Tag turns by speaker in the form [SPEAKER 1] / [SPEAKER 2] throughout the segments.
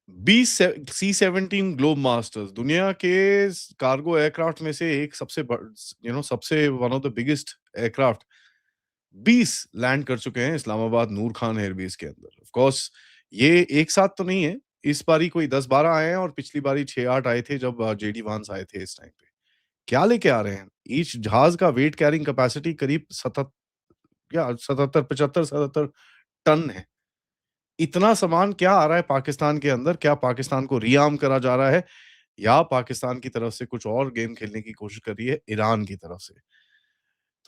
[SPEAKER 1] 20 C-17 globe masters दुनिया के cargo aircraft में से एक सबसे one of the biggest aircraft 20 land कर चुके हैं इस्लामाबाद नूर खान एयरबेस के अंदर। ऑफ कोर्स ये एक साथ तो नहीं है, इस बारी कोई 10-12 आए हैं और पिछली बारी 6-8 आए थे जब जेडी वांस आए थे इस टाइम पे। क्या लेके आ रहे हैं? ईच जहाज का वेट कैरिंग कैपेसिटी करीब 77 टन है। इतना सामान क्या आ रहा है पाकिस्तान के अंदर? क्या पाकिस्तान को रीआर्म करा जा रहा है या पाकिस्तान की तरफ से कुछ और गेम खेलने की कोशिश कर रही है ईरान की तरफ से?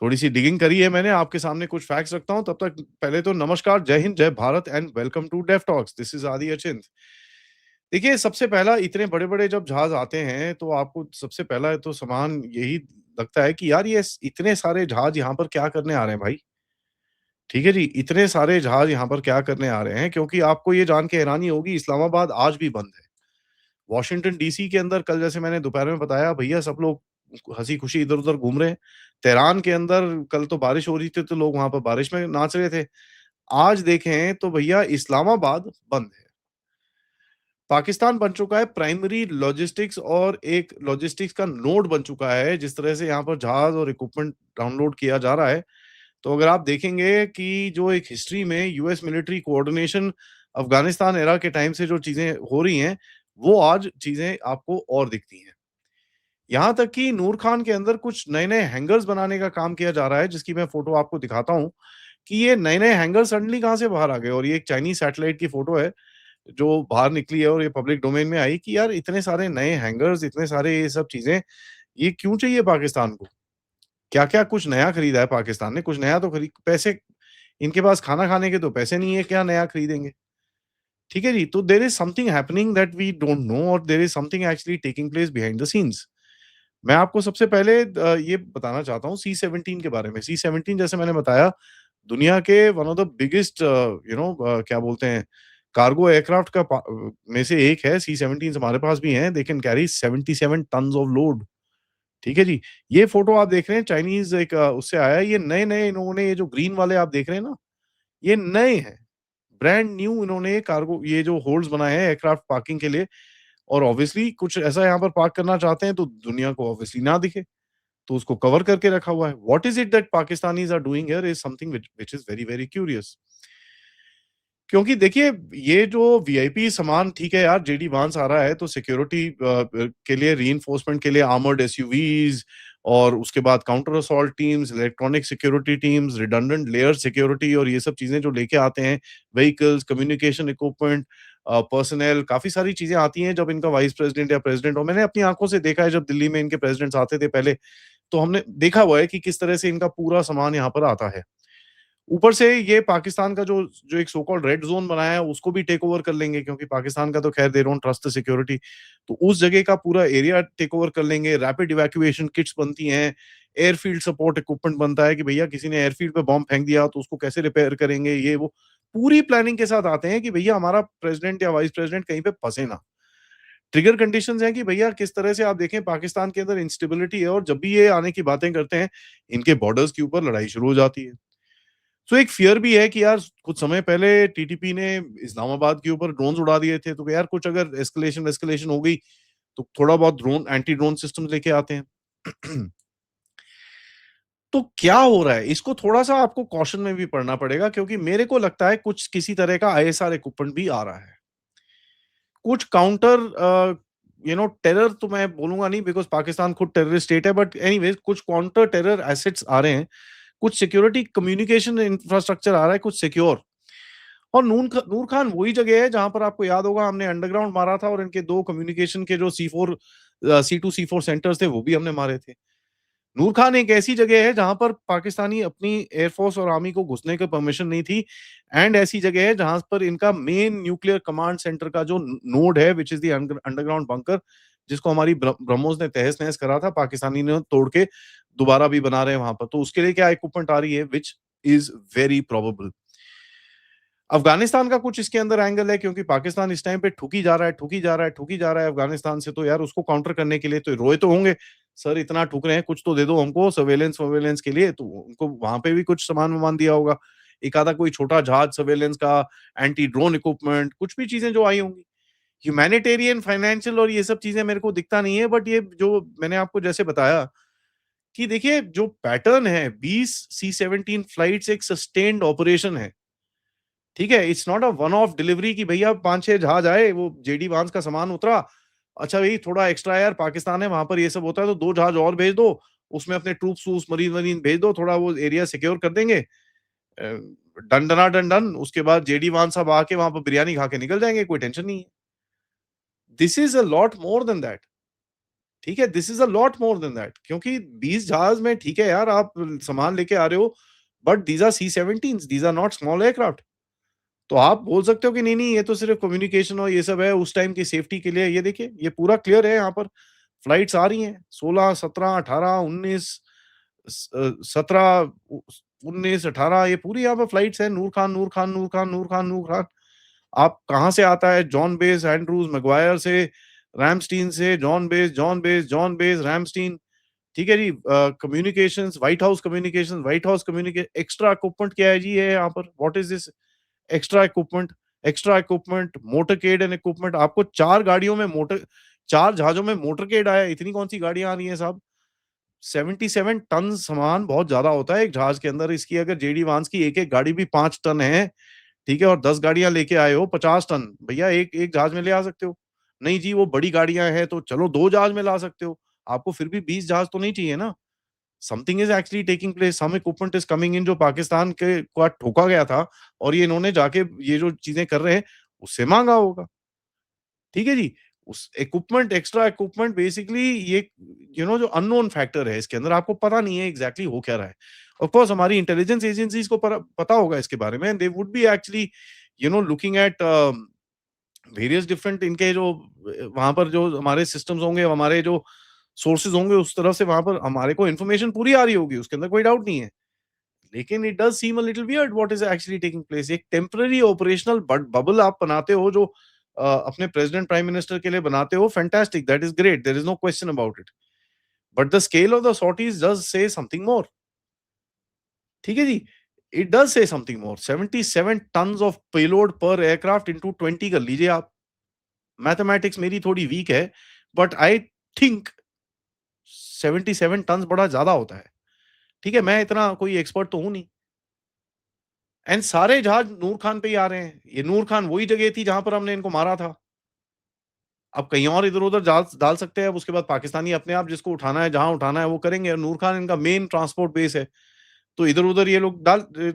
[SPEAKER 1] थोड़ी-सी डिगिंग करी है मैंने, आपके सामने कुछ फैक्ट्स रखता हूँ, तब तक पहले तो नमस्कार, जय हिंद, जय Bharat and welcome to Dave Talks. This is Adi Achint. देखिए, सबसे पहला इतने बड़े-बड़े जब जहाज़ आते हैं, तो आपको सबसे पहला तो सामान यही लगता है कि यार ये इतने सारे जहाज़ यहाँ पर क्या करने आ रहे हैं भाई? ठीक है जी, इतने सारे जहाज़ यहाँ पर क्या करने आ रहे हैं? क्योंकि आपको ये जान के हैरानी होगी इस्लामाबाद आज भी बंद है। वॉशिंगटन डीसी के अंदर कल जैसे मैंने दोपहर में बताया भैया सब लोग हँसी-खुशी इधर-उधर घूम रहे हैं। तेहरान के अंदर कल तो बारिश हो रही थी तो लोग वहाँ पर बारिश में नाच रहे थे। आज देखें तो भैया इस्लामाबाद बंद है। पाकिस्तान बन चुका है प्राइमरी लॉजिस्टिक्स और एक लॉजिस्टिक्स का नोड बन चुका है। जिस तरह से यहाँ पर जहाज़ और इक्विपमेंट डाउनलोड किया जा रहा है, तो अगर आप देखेंगे कि जो एक हिस्ट्री में US military coordination Afghanistan era के टाइम से जो चीज़ें हो रही हैं, वो आज चीज़ें आपको और दिखती हैं। यहाँ तक कि नूर खान के अंदर कुछ नए-नए हैंगर्स बनाने का काम किया जा रहा है, जिसकी मैं फ़ोटो आपको दिखाता हूँ, कि ये नए-नए हैंगर सडनली कहाँ से बाहर आ गए और ये एक चाइनीज़ सैटेलाइट की फ़ोटो है, जो बाहर निकली है और ये पब्लिक डोमेन में आई कि यार इतने सारे नए हैंगर्स, इतने सारे ये सब चीज़ें, ये क्यों चाहिए पाकिस्तान को? क्या-क्या कुछ नया खरीदा है पाकिस्तान ने? कुछ नया तो खरीद पैसे इनके पास खाना खाने के तो पैसे नहीं है, क्या नया खरीदेंगे? ठीक है जी, तो there is something happening that we don't know और there is something actually taking place behind the scenes. मैं आपको सबसे पहले ये बताना चाहता हूँ सी-17 के बारे में। सी-17 जैसे मैंने बताया, दुनिया के वन ऑफ द बिगेस्ट क्या बोलते हैं, कार्गो एयरक्राफ्ट में से एक है। सी-17 हमारे पास भी हैं, they can carry 77 tons of load. ठीक है जी। ये फ़ोटो आप देख रहे हैं चाइनीज़ एक उससे आया है। ये नए-नए इन्होंने ये जो ग्रीन वाले आप देख रहे हैं ना, ये नए हैं। ब्रांड न्यू इन्होंने कार्गो ये जो होल्ड्स बनाए हैं एयरक्राफ्ट पार्किंग के लिए और ऑब्वियसली कुछ ऐसा यहाँ पर पार्क करना चाहते हैं तो दुनिया को ऑब्वियसली ना दिखे, तो उसको कवर करके रखा हुआ है। What is it that Pakistanis are doing here is something which is very, very curious. क्योंकि देखिए, ये जो वीआईपी सामान ठीक है यार, जेडी वांस आ रहा है तो सिक्योरिटी के लिए रीइंफोर्समेंट के लिए आर्मर्ड एसयूवीज़ और उसके बाद counter assault teams, electronic security teams, redundant layer security और ये सब चीज़ें जो लेके आते हैं, व्हीकल्स, कम्युनिकेशन इक्विपमेंट पर्सनेल काफ़ी सारी चीज़ें आती हैं जब इनका वाइस प्रेज़िडेंट या प्रेज़िडेंट हो। मैंने अपनी आँखों से देखा है जब दिल्ली में इनके प्रेज़िडेंट्स आते थे पहले, तो हमने देखा हुआ है कि किस तरह से इनका पूरा सामान यहाँ पर आता है। ऊपर से ये पाकिस्तान का जो जो एक सो कॉल्ड रेड ज़ोन बनाया है, उसको भी टेक ओवर कर लेंगे क्योंकि पाकिस्तान का तो ख़ैर they don't trust the security. तो उस जगह का पूरा एरिया टेक ओवर कर लेंगे, रैपिड इवैक्यूएशन किट्स बनती हैं, एयरफ़ील्ड सपोर्ट इक्विपमेंट बनता है कि भैया किसी ने एयरफ़ील्ड पे बॉम्ब फेंक दिया तो उसको कैसे रिपेयर करेंगे, ये वो। पूरी प्लानिंग के साथ आते हैं कि भैया हमारा प्रेज़िडेंट या वाइस प्रेज़िडेंट कहीं पे फँसे ना। ट्रिगर कंडीशंस हैं कि भैया किस तरह से आप देखें पाकिस्तान के अंदर इंस्टेबिलिटी है और जब भी ये आने की बातें करते हैं, इनके बॉर्डर्स के ऊपर लड़ाई शुरू हो जाती है। सो एक फ़ियर भी है कि यार कुछ समय पहले टीटीपी ने इस्लामाबाद के ऊपर ड्रोन्स उड़ा दिए थे, तो यार कुछ अगर एस्केलेशन वेस्केलेशन हो गई, तो थोड़ा बहुत ड्रोन एंटी ड्रोन सिस्टम्स लेके आते हैं। तो क्या हो रहा है? इसको थोड़ा-सा आपको कॉशन में भी पड़ना पड़ेगा क्योंकि मेरे को लगता है कुछ किसी तरह का आईएसआर इक्विपमेंट भी आ रहा है। कुछ काउंटर टेरर तो मैं बोलूँगा नहीं बिकॉज़ पाकिस्तान खुद टेररिस्ट स्टेट है, बट एनीवेज़ कुछ काउंटर टेरर एसेट्स आ रहे हैं, कुछ सिक्योरिटी कम्युनिकेशन इंफ्रास्ट्रक्चर आ रहा है, कुछ सिक्योर। और नूर खान वही जगह है जहाँ पर आपको याद होगा हमने अंडरग्राउंड मारा था और इनके 2 कम्युनिकेशन के जो C2 C4 सेंटर्स थे वो भी हमने मारे थे। नूर खान एक ऐसी जगह है जहाँ पर पाकिस्तानी अपनी एयरफोर्स और आर्मी को घुसने की परमिशन नहीं थी एंड ऐसी जगह है जहाँ पर इनका मेन न्यूक्लियर कमांड सेंटर का जो नोड है which is the underground bunker जिसको हमारी ब्रह्मोस ने तहस-नहस करा था, पाकिस्तानी ने तोड़ के दोबारा भी बना रहे हैं वहाँ पर। तो उसके लिए क्या इक्विपमेंट आ रही है which is very probable. Afghanistan का कुछ इसके अंदर एंगल है क्योंकि पाकिस्तान इस टाइम पे ठुकी जा रहा है, ठुकी जा रहा है, ठुकी जा रहा है अफ़गानिस्तान से, तो यार उसको काउंटर करने के लिए तो रोए तो होंगे, सर इतना ठुक रहे हैं, कुछ तो दे दो हमको सर्वेलेंस-वर्वेलेंस के लिए, तो उनको वहाँ पे भी कुछ सामान-वामान दिया होगा। एक आधा कोई छोटा जहाज सर्वेलेंस का, एंटी ड्रोन इक्विपमेंट, कुछ भी चीज़ें जो आई होंगी। ह्यूमैनिटेरियन, फाइनेंशियल और ये सब चीज़ें मेरे को दिखता नहीं है, बट ये जो मैंने आपको जैसे बताया कि देखिए जो पैटर्न है 20 सी-17 फ्लाइट्स एक सस्टेन्ड ऑपरेशन है, ठीक है? It's not a one of delivery कि भैया 5-6 जहाज आए, वो जेडी वांस का सामान उतरा, अच्छा भई थोड़ा एक्स्ट्रा यार पाकिस्तान है, वहाँ पर ये सब होता है तो 2 जहाज और भेज दो, उसमें अपने ट्रूप्स-व्रूप्स, मरीन-वरीन भेज दो, थोड़ा वो एरिया सिक्योर कर देंगे। डन डना डन डन, उसके बाद जेडी वान साहब आके वहाँ पर बिरयानी खा के निकल जाएँगे, कोई टेंशन नहीं है। This is a lot more than that, ठीक है? This is a lot more than that क्योंकि 20 जहाज में ठीक है यार आप सामान लेके आ रहे हो, बट दीज़ आर सी-17s, these are not small aircraft. तो आप बोल सकते हो कि नहीं-नहीं ये तो सिर्फ़ कम्युनिकेशन और ये सब है, उस टाइम की सेफ्टी के लिए ये देखिए, ये पूरा क्लियर है यहाँ पर। फ्लाइट्स आ रही हैं 16, 17, 18, 19 17 19, 18 ये पूरी यहाँ पे फ्लाइट्स हैं, नूर खान, नूर खान, नूर खान, नूर खान, नूर खान। आप कहाँ से आता है? जॉन बेस, एंड्रूज़, मैग्वायर से, रैमस्टीन से, John base, John base, Ramstein, ठीक है जी। Communications, White House extra equipment क्या है जी ये यहाँ पर? What is this extra equipment, motorcade and equipment आपको 4 गाड़ियों में मोटर 4 जहाज़ों में मोटरकेड आया है, इतनी कौन-सी गाड़ियाँ आ रही हैं साहब? 77 टन सामान बहुत ज़्यादा होता है एक जहाज के अंदर, इसकी अगर जेडी वांस की एक-एक गाड़ी भी 5 टन है, ठीक है? और 10 गाड़ियाँ लेके आए हो 50 टन, भैया एक एक जहाज में ले आ सकते हो। नहीं जी, वो बड़ी गाड़ियाँ हैं तो चलो 2 जहाज में ला सकते हो, आपको फिर भी 20 जहाज तो नहीं चाहिए ना? Something is actually taking place, some equipment is coming in जो पाकिस्तान के को ठोका गया था और ये इन्होंने जाके ये जो चीज़ें कर रहे हैं, उससे माँगा होगा। ठीक है जी? उस इक्विपमेंट एक्स्ट्रा इक्विपमेंट बेसिकली ये जो अननोन फैक्टर है इसके अंदर आपको पता नहीं है एग्ज़ैक्टली हो क्या रहा है। ऑफ़ कोर्स हमारी इंटेलिजेंस एजेंसीज़ को पता होगा इसके बारे में, they would be actually looking at various different इनके जो वहाँ पर जो हमारे सिस्टम्स होंगे, हमारे जो सोर्सेज़ होंगे उस तरफ से वहाँ पर हमारे को इन्फॉर्मेशन पूरी आ रही होगी, उसके अंदर कोई डाउट नहीं है। लेकिन it does seem a little weird what is actually taking place. एक टेम्परेरी ऑपरेशनल बबल आप बनाते हो जो अपने प्रेज़िडेंट, प्राइम मिनिस्टर के लिए बनाते हो, fantastic, that is great, there is no question about it. But the scale of the sorties does say something more, ठीक है जी? It does say something more, 77 tons of payload per aircraft into 20 कर लीजिए आप। Mathematics मेरी थोड़ी week है, but I think 77 turns बड़ा ज़्यादा होता है। ठीक है? मैं इतना कोई एक्सपर्ट तो हूँ नहीं। एंड सारे जहाज नूर खान पे ही आ रहे हैं। ये नूर खान वही जगह थी जहाँ पर हमने इनको मारा था। अब कहीं और इधर-उधर डाल डाल सकते हैं, अब उसके बाद पाकिस्तानी अपने आप जिसको उठाना है, जहाँ उठाना है वो करेंगे। नूर खान इनका मेन ट्रांसपोर्ट बेस है, तो इधर-उधर ये लोग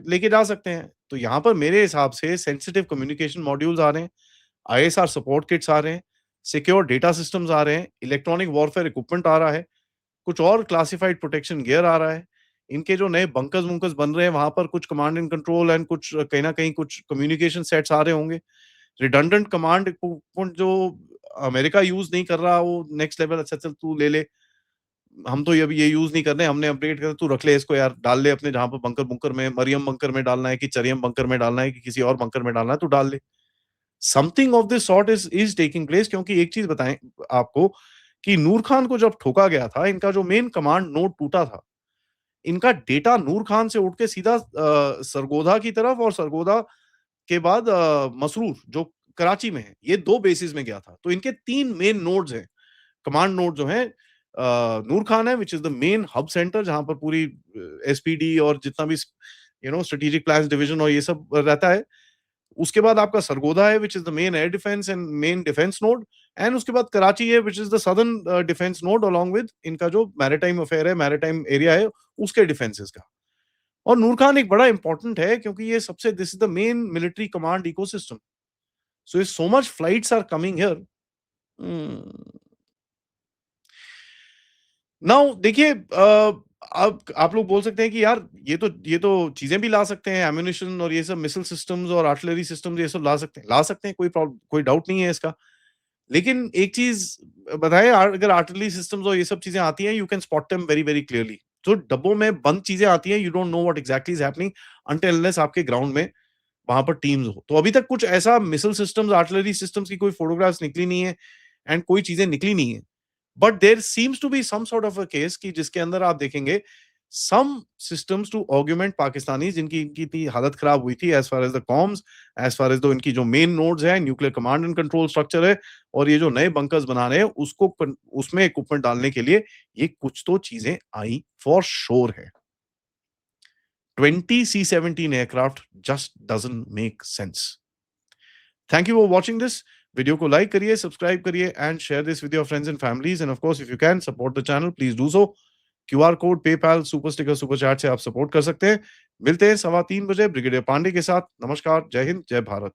[SPEAKER 1] लेके जा सकते हैं। तो यहाँ पर मेरे हिसाब से सेंसिटिव कम्युनिकेशन मॉड्यूल्स आ रहे हैं, आईएसआर सपोर्ट किट्स आ रहे हैं, सिक्योर डेटा सिस्टम्स आ रहे हैं, इलेक्ट्रॉनिक वॉरफेयर इक्विपमेंट आ रहा है, कुछ और क्लासिफाइड प्रोटेक्शन गियर आ रहा है। इनके जो नए बंकर्स-वंकर्स बन रहे हैं, वहाँ पर कुछ कमांड एंड कंट्रोल एंड कुछ कहीं न कहीं कुछ कम्युनिकेशन सेट्स आ रहे होंगे। रिडंडेंट कमांड इक्विपमेंट जो अमेरिका यूज़ नहीं कर रहा, वो नेक्स्ट लेवल अच्छा चल तू ले ले। हम तो ये अभी ये यूज़ नहीं कर रहे, हमने अपग्रेड कर तू रख ले इसको यार, डाल ले अपने जहाँ पर बंकर-बुंकर में, मरियम बंकर में डालना है कि चरियम बंकर में डालना है कि किसी और बंकर में डालना है, तू डाल ले। Something of this sort is taking place क्योंकि एक चीज़ बताएँ आपको कि नूर खान को जब ठोका गया था, इनका जो मेन कमांड नोड टूटा था। इनका डेटा नूर खान से उठ के सीधा सरगोधा की तरफ और सरगोधा के बाद मसरूर जो कराची में है, ये 2 बेसिस में गया था। तो इनके 3 मेन नोड्स हैं, कमांड नोड जो हैं नूर खान है which is the main hub centre जहाँ पर पूरी एसपीडी और जितना भी स्ट्रेटेजिक प्लान्स डिवीजन और ये सब रहता है। उसके बाद आपका सरगोधा है which is the main air defence and main defence node and उसके बाद कराची है which is the southern defence node along with इनका जो मैरीटाइम अफेयर है, मैरीटाइम एरिया है, उसके डिफेंसेस का। और नूर खान एक बड़ा इम्पोर्टेंट है क्योंकि ये सबसे this is the main military command ecosystem. So if so much flights are coming here now देखिए अब आप लोग बोल सकते हैं कि यार ये तो चीजें भी ला सकते हैं एम्यूनिशन और ये सब मिसाइल सिस्टम्स और आर्टिलरी सिस्टम्स ये सब ला सकते हैं कोई डाउट नहीं है इसका। लेकिन एक चीज बताएं अगर आर्टिलरी सिस्टम्स और ये सब चीजें आती हैं you can spot them very very clearly. जो डब्बों में बंद चीजें आती हैं you don't know what exactly is happening until unless आपके ग्राउंड में वहां पर टीम्स हो। तो अभी तक कुछ ऐसा मिसाइल सिस्टम्स आर्टिलरी सिस्टम्स की कोई फोटोग्राफ्स निकली नहीं है एंड कोई चीजें निकली नहीं है। But there seems to be some sort of a case कि जिसके अंदर आप देखेंगे some systems to augment Pakistanis जिनकी इनकी इतनी हालत खराब हुई थी as far as the comms, as far as इनकी जो मेन नोड्स हैं, nuclear command and control structure है और ये जो नए बंकर्स बना रहे हैं उसमें इक्विपमेंट डालने के लिए ये कुछ तो चीजें आई फॉर श्योर है। 20 C-17 aircraft just doesn't make sense. Thank you for watching this. Video को लाइक करिए, सब्सक्राइब करिए and share this with your friends and families end of course if you can support the channel please do so. QR code, PayPal, super sticker, super chat से आप support कर सकते हैं। मिलते हैं 3:15 बजे ब्रिगेडियर पांडे के साथ। नमस्कार, जय हिंद, जय भारत।